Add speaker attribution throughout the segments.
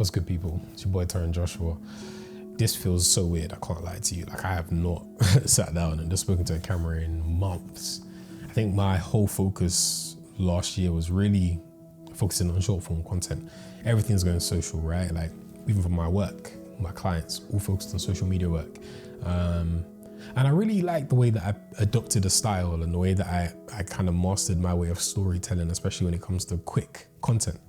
Speaker 1: What's good, people? It's your boy Taran Joshua. This feels so weird, I can't lie to you. Like, I have not sat down and just spoken to a camera in months. I think my whole focus last year was really focusing on short form content. Everything's going social, right? Like, even for my work, my clients, all focused on social media work. And I really like the way that I adopted a style and the way that I kind of mastered my way of storytelling, especially when it comes to quick content.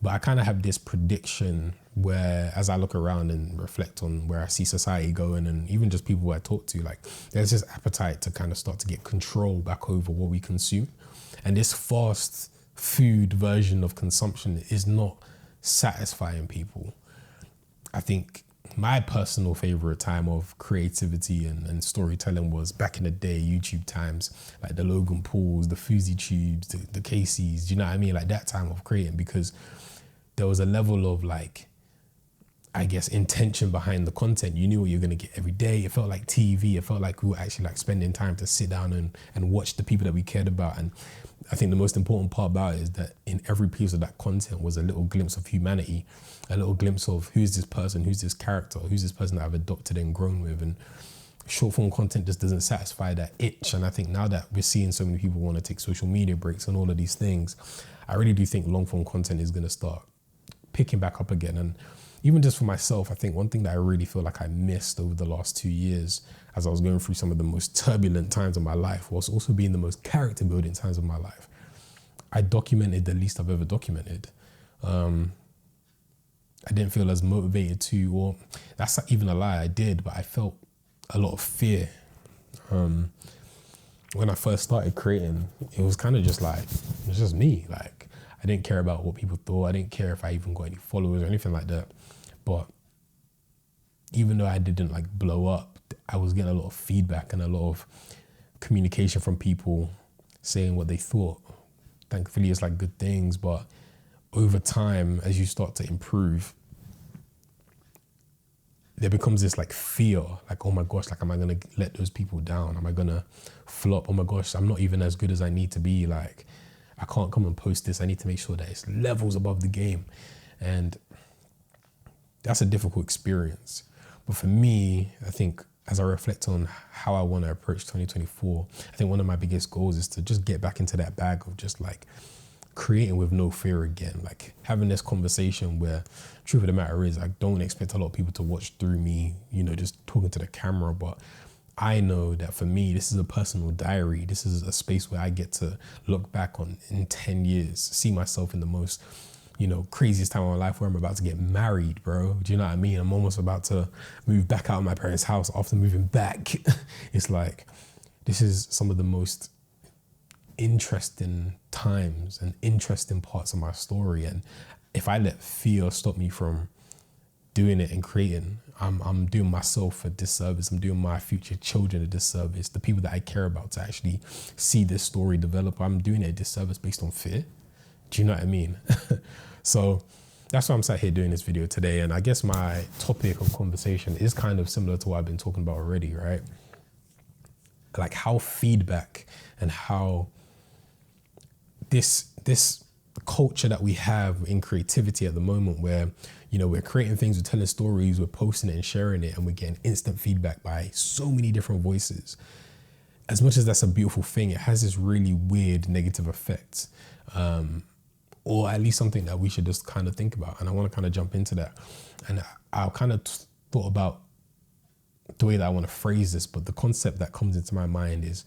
Speaker 1: But I kind of have this prediction where, as I look around and reflect on where I see society going, and even just people who I talk to, like, there's this appetite to kind of start to get control back over what we consume. And this fast food version of consumption is not satisfying people. I think my personal favorite time of creativity and storytelling was back in the day, YouTube times, like the Logan Pauls, the Fousey Tubes, the Caseys, do you know what I mean? Like that time of creating, because there was a level of, like, I guess, intention behind the content. You knew what you were going to get every day. It felt like TV. It felt like we were actually like spending time to sit down and watch the people that we cared about. And I think the most important part about it is that in every piece of that content was a little glimpse of humanity, a little glimpse of who's this person, who's this character, who's this person that I've adopted and grown with. And short form content just doesn't satisfy that itch. And I think now that we're seeing so many people want to take social media breaks and all of these things, I really do think long form content is going to start picking back up again. And even just for myself, I think one thing that I really feel like I missed over the last 2 years, as I was going through some of the most turbulent times of my life, was also being the most character building times of my life. I documented the least I've ever documented. I didn't feel as motivated to, or that's not even a lie, I did, but I felt a lot of fear. When I first started creating, it was kind of just like, it was just me. Like, I didn't care about what people thought. I didn't care if I even got any followers or anything like that. But even though I didn't like blow up, I was getting a lot of feedback and a lot of communication from people saying what they thought. Thankfully, it's like good things, but over time, as you start to improve, there becomes this like fear, like, oh my gosh, like, am I gonna let those people down? Am I gonna flop? Oh my gosh, I'm not even as good as I need to be. Like, I can't come and post this. I need to make sure that it's levels above the game. And that's a difficult experience. But for me, I think as I reflect on how I want to approach 2024, I think one of my biggest goals is to just get back into that bag of just like creating with no fear again, like having this conversation where truth of the matter is I don't expect a lot of people to watch through me, you know, just talking to the camera. But I know that for me, this is a personal diary. This is a space where I get to look back on in 10 years, see myself in the most, you know, craziest time of my life where I'm about to get married, bro. Do you know what I mean? I'm almost about to move back out of my parents' house after moving back. It's like, this is some of the most interesting times and interesting parts of my story. And if I let fear stop me from doing it and creating, I'm doing myself a disservice. I'm doing my future children a disservice. The people that I care about to actually see this story develop, I'm doing it a disservice based on fear. Do you know what I mean? So that's why I'm sat here doing this video today. And I guess my topic of conversation is kind of similar to what I've been talking about already, right? Like how feedback and how this culture that we have in creativity at the moment, where, you know, we're creating things, we're telling stories, we're posting it and sharing it, and we're getting instant feedback by so many different voices. As much as that's a beautiful thing, it has this really weird negative effect, or at least something that we should just kind of think about. And I want to kind of jump into that. And I kind of thought about the way that I want to phrase this, but the concept that comes into my mind is,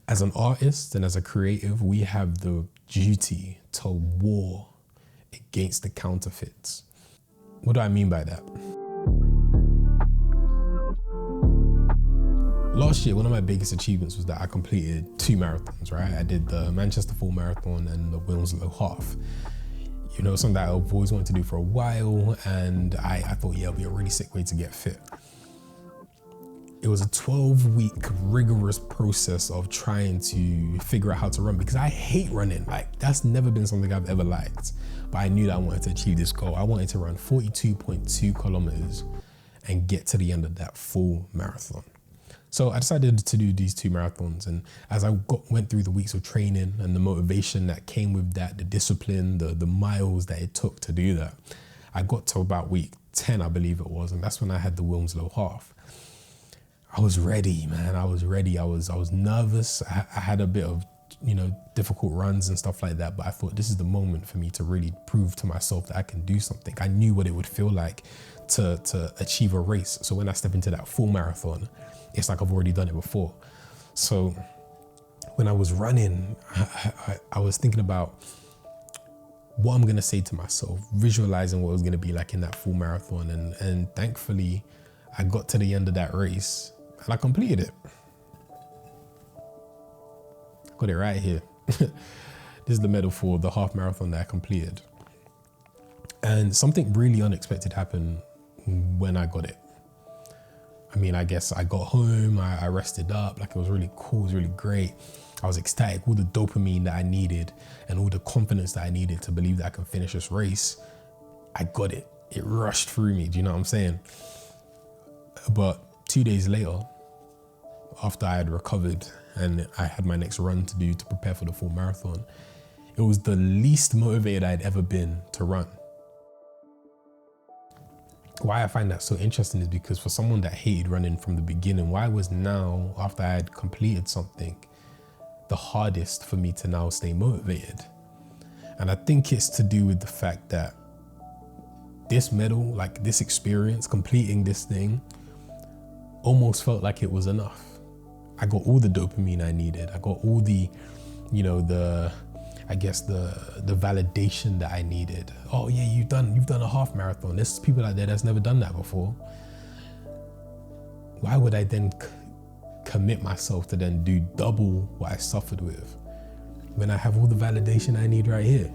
Speaker 1: as an artist and as a creative, we have the duty to war against the counterfeits. What do I mean by that? Last year, one of my biggest achievements was that I completed 2 marathons, right? I did the Manchester Full Marathon and the Wilmslow Half. You know, something that I've always wanted to do for a while, and I thought, yeah, it'll be a really sick way to get fit. It was a 12-week rigorous process of trying to figure out how to run, because I hate running. Like, that's never been something I've ever liked. But I knew that I wanted to achieve this goal. I wanted to run 42.2 kilometers and get to the end of that full marathon. So I decided to do these 2 marathons, and as I went through the weeks of training and the motivation that came with that, the discipline, the miles that it took to do that, I got to about week 10, I believe it was, and that's when I had the Wilmslow half. I was ready, man. I was ready. I was nervous. I had a bit of, difficult runs and stuff like that, but I thought this is the moment for me to really prove to myself that I can do something. I knew what it would feel like to achieve a race. So when I step into that full marathon, it's like I've already done it before. So when I was running, I was thinking about what I'm going to say to myself, visualizing what it was going to be like in that full marathon. And thankfully, I got to the end of that race and I completed it. Got it right here. This is the medal for the half marathon that I completed. And something really unexpected happened when I got it. I mean, I guess I got home, I rested up, like it was really cool, it was really great. I was ecstatic, all the dopamine that I needed and all the confidence that I needed to believe that I can finish this race. I got it. It rushed through me, do you know what I'm saying? But 2 days later, after I had recovered and I had my next run to do to prepare for the full marathon, it was the least motivated I'd ever been to run. Why I find that so interesting is because for someone that hated running from the beginning, why was now, after I had completed something, the hardest for me to now stay motivated? And I think it's to do with the fact that this medal, like this experience, completing this thing, almost felt like it was enough. I got all the dopamine I needed. I got all the, the validation that I needed. Oh yeah, you've done a half marathon. There's people out there that's never done that before. Why would I then commit myself to then do double what I suffered with when I have all the validation I need right here,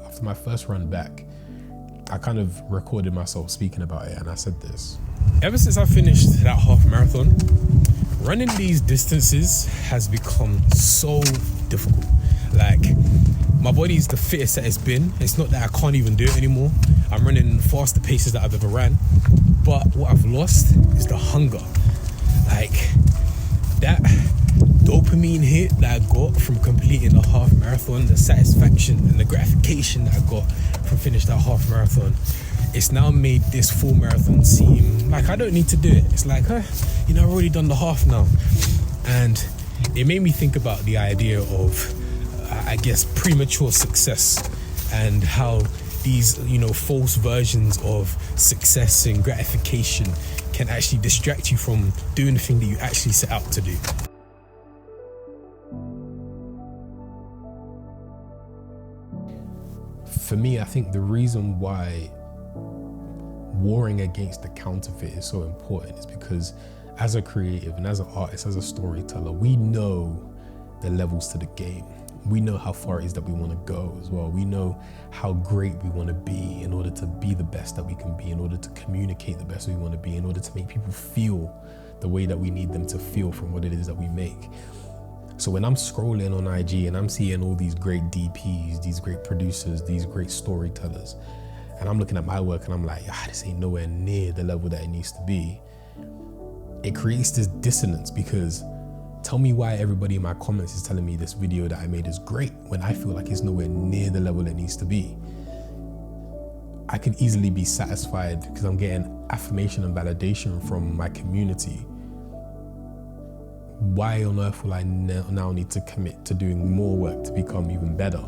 Speaker 1: After my first run back, I kind of recorded myself speaking about it and I said this. Ever since I finished that half marathon, running these distances has become so difficult. Like, my body's the fittest that it's been. It's not that I can't even do it anymore. I'm running faster paces that I've ever ran. But what I've lost is the hunger. Like, that dopamine hit that I got from completing the half marathon, the satisfaction and the gratification that I got from finishing that half marathon, it's now made this full marathon seem like I don't need to do it. It's like, I've already done the half now. And it made me think about the idea of, premature success and how these, false versions of success and gratification can actually distract you from doing the thing that you actually set out to do. For me, I think the reason why warring against the counterfeit is so important is because as a creative and as an artist, as a storyteller, we know the levels to the game. We know how far it is that we want to go as well. We know how great we want to be in order to be the best that we can be, in order to communicate the best we want to be, in order to make people feel the way that we need them to feel from what it is that we make. So when I'm scrolling on IG and I'm seeing all these great DPs, these great producers, these great storytellers, and I'm looking at my work and I'm like, this ain't nowhere near the level that it needs to be. It creates this dissonance because tell me why everybody in my comments is telling me this video that I made is great when I feel like it's nowhere near the level it needs to be. I could easily be satisfied because I'm getting affirmation and validation from my community. Why on earth will I now need to commit to doing more work to become even better?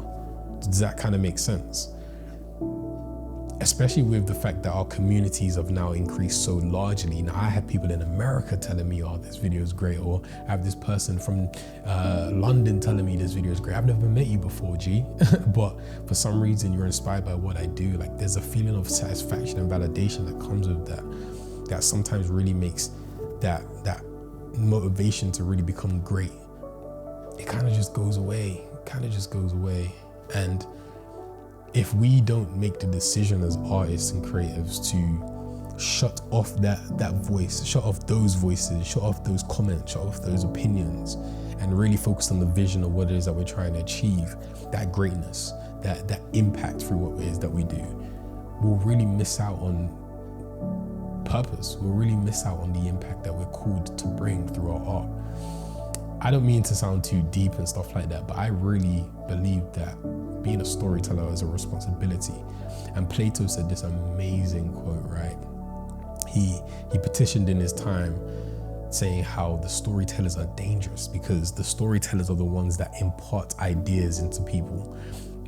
Speaker 1: Does that kind of make sense? Especially with the fact that our communities have now increased so largely. Now I have people in America telling me, this video is great, or I have this person from London telling me this video is great. I've never met you before, G, but for some reason you're inspired by what I do. Like, there's a feeling of satisfaction and validation that comes with that sometimes really makes that motivation to really become great. It kind of just goes away. And if we don't make the decision as artists and creatives to shut off that voice, shut off those voices, shut off those comments, shut off those opinions, and really focus on the vision of what it is that we're trying to achieve, that greatness, that impact through what it is that we do, we'll really miss out on purpose. We'll really miss out on the impact that we're called to bring through our art. I don't mean to sound too deep and stuff like that, but I really believe that being a storyteller is a responsibility. And Plato said this amazing quote, right? He petitioned in his time saying how the storytellers are dangerous because the storytellers are the ones that impart ideas into people.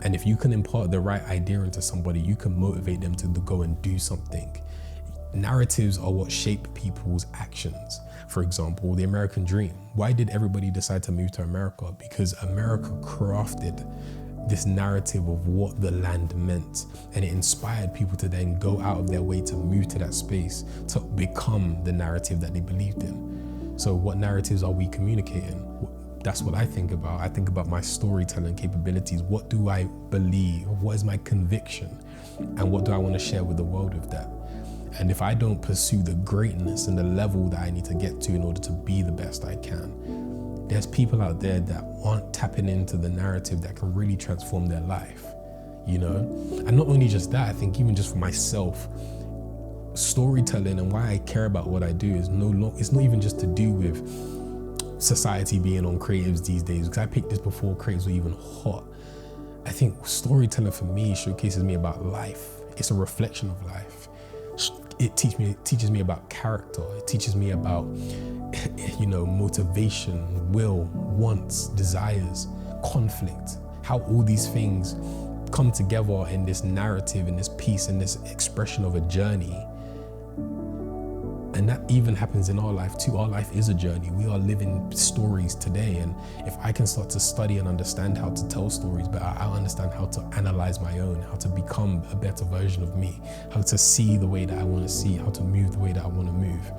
Speaker 1: And if you can impart the right idea into somebody, you can motivate them to go and do something. Narratives are what shape people's actions. For example, the American dream. Why did everybody decide to move to America? Because America crafted this narrative of what the land meant, and it inspired people to then go out of their way to move to that space to become the narrative that they believed in. So what narratives are we communicating? That's what I think about. I think about my storytelling capabilities. What do I believe? What is my conviction? And what do I want to share with the world with that? And if I don't pursue the greatness and the level that I need to get to in order to be the best I can, there's people out there that aren't tapping into the narrative that can really transform their life, you know? And not only just that, I think even just for myself, storytelling and why I care about what I do is it's not even just to do with society being on creatives these days, because I picked this before creatives were even hot. I think storytelling for me showcases me about life. It's a reflection of life. It teaches me about character. It teaches me about, motivation, will, wants, desires, conflict, how all these things come together in this narrative, in this piece, in this expression of a journey. And that even happens in our life too. Our life is a journey. We are living stories today. And if I can start to study and understand how to tell stories better, I'll understand how to analyze my own, how to become a better version of me, how to see the way that I want to see, how to move the way that I want to move.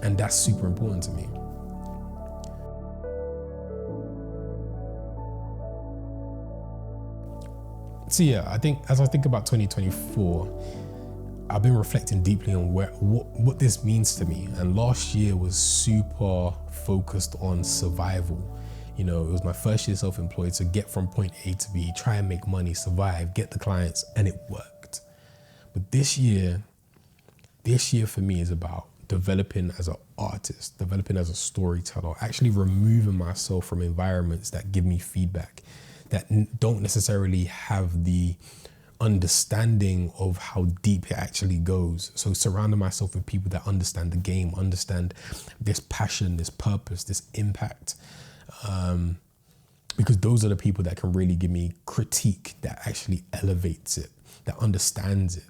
Speaker 1: And that's super important to me. So yeah, I think as I think about 2024, I've been reflecting deeply on what this means to me. And last year was super focused on survival. You know, it was my first year self-employed, so get from point A to B, try and make money, survive, get the clients, and it worked. But this year for me is about developing as an artist, developing as a storyteller, actually removing myself from environments that give me feedback, that don't necessarily have the understanding of how deep it actually goes. So surrounding myself with people that understand the game, understand this passion, this purpose, this impact. Because those are the people that can really give me critique that actually elevates it, that understands it.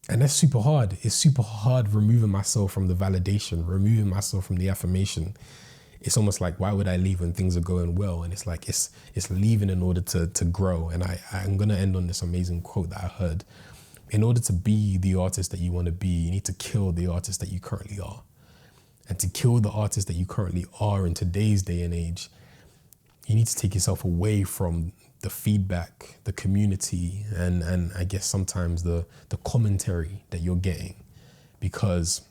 Speaker 1: And that's super hard. It's super hard removing myself from the validation, removing myself from the affirmation. It's almost like, why would I leave when things are going well? And it's like, it's leaving in order to grow. And I'm going to end on this amazing quote that I heard. In order to be the artist that you want to be, you need to kill the artist that you currently are. And to kill the artist that you currently are in today's day and age, you need to take yourself away from the feedback, the community, and I guess sometimes the commentary that you're getting. Because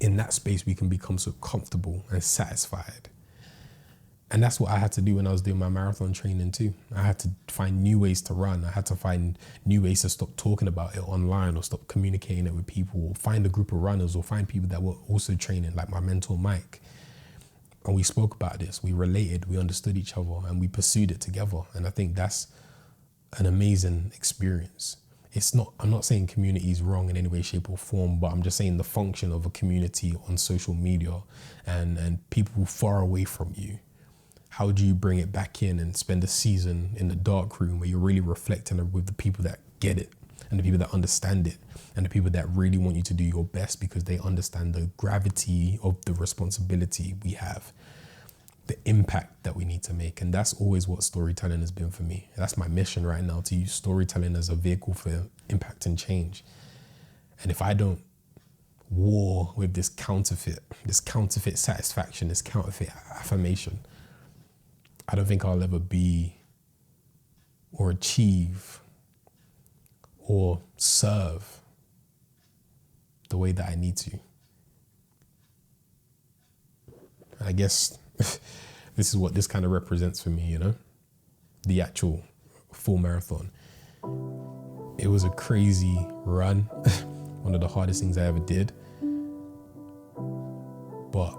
Speaker 1: in that space, we can become so comfortable and satisfied. And that's what I had to do when I was doing my marathon training too. I had to find new ways to run. I had to find new ways to stop talking about it online or stop communicating it with people, or find a group of runners, or find people that were also training, like my mentor, Mike. And we spoke about this, we related, we understood each other, and we pursued it together. And I think that's an amazing experience. I'm not saying community is wrong in any way, shape or form, but I'm just saying the function of a community on social media and people far away from you. How do you bring it back in and spend a season in the dark room where you're really reflecting with the people that get it and the people that understand it and the people that really want you to do your best because they understand the gravity of the responsibility we have, the impact that we need to make. And that's always what storytelling has been for me. That's my mission right now, to use storytelling as a vehicle for impact and change. And if I don't war with this counterfeit satisfaction, this counterfeit affirmation, I don't think I'll ever be or achieve or serve the way that I need to. And I guess this is what this kind of represents for me, you know, the actual full marathon. It was a crazy run. One of the hardest things I ever did. But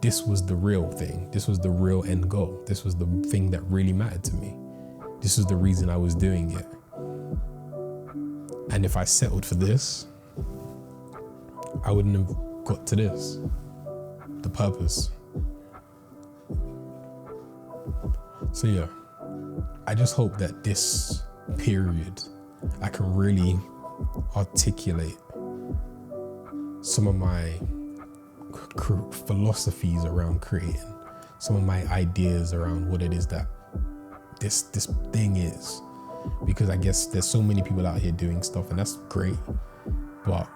Speaker 1: this was the real thing. This was the real end goal. This was the thing that really mattered to me. This was the reason I was doing it. And if I settled for this, I wouldn't have got to this. The purpose. So yeah, I just hope that this period, I can really articulate some of my philosophies around creating, some of my ideas around what it is that this thing is. Because I guess there's so many people out here doing stuff, and that's great, but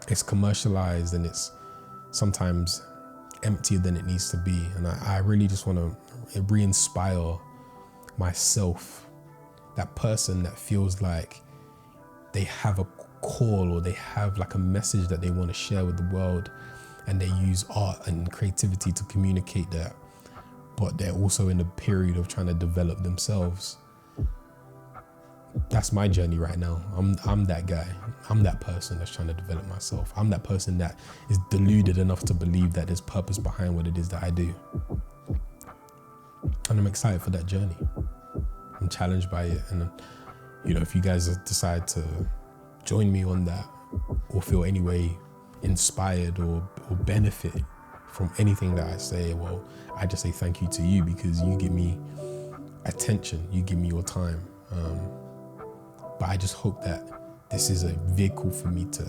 Speaker 1: it's commercialized and it's sometimes emptier than it needs to be. And I really just want to re-inspire myself, that person that feels like they have a call or they have like a message that they want to share with the world, and they use art and creativity to communicate that, but they're also in a period of trying to develop themselves. That's my journey right now. I'm that guy. I'm that person that's trying to develop myself. I'm that person that is deluded enough to believe that there's purpose behind what it is that I do. And I'm excited for that journey. I'm challenged by it. And if you guys decide to join me on that or feel any way inspired or benefit from anything that I say, well, I just say thank you to you, because you give me attention, you give me your time. But I just hope that this is a vehicle for me to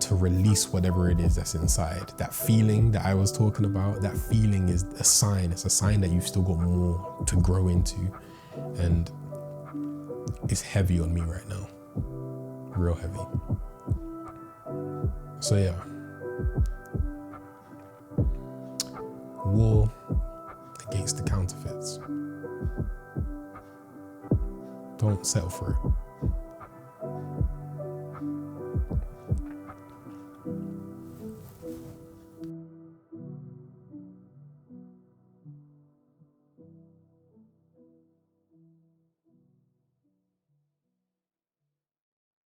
Speaker 1: release whatever it is that's inside. That feeling that I was talking about, that feeling is a sign. It's a sign that you've still got more to grow into. And it's heavy on me right now. Real heavy. So yeah. War against the counterfeits. Don't settle for it.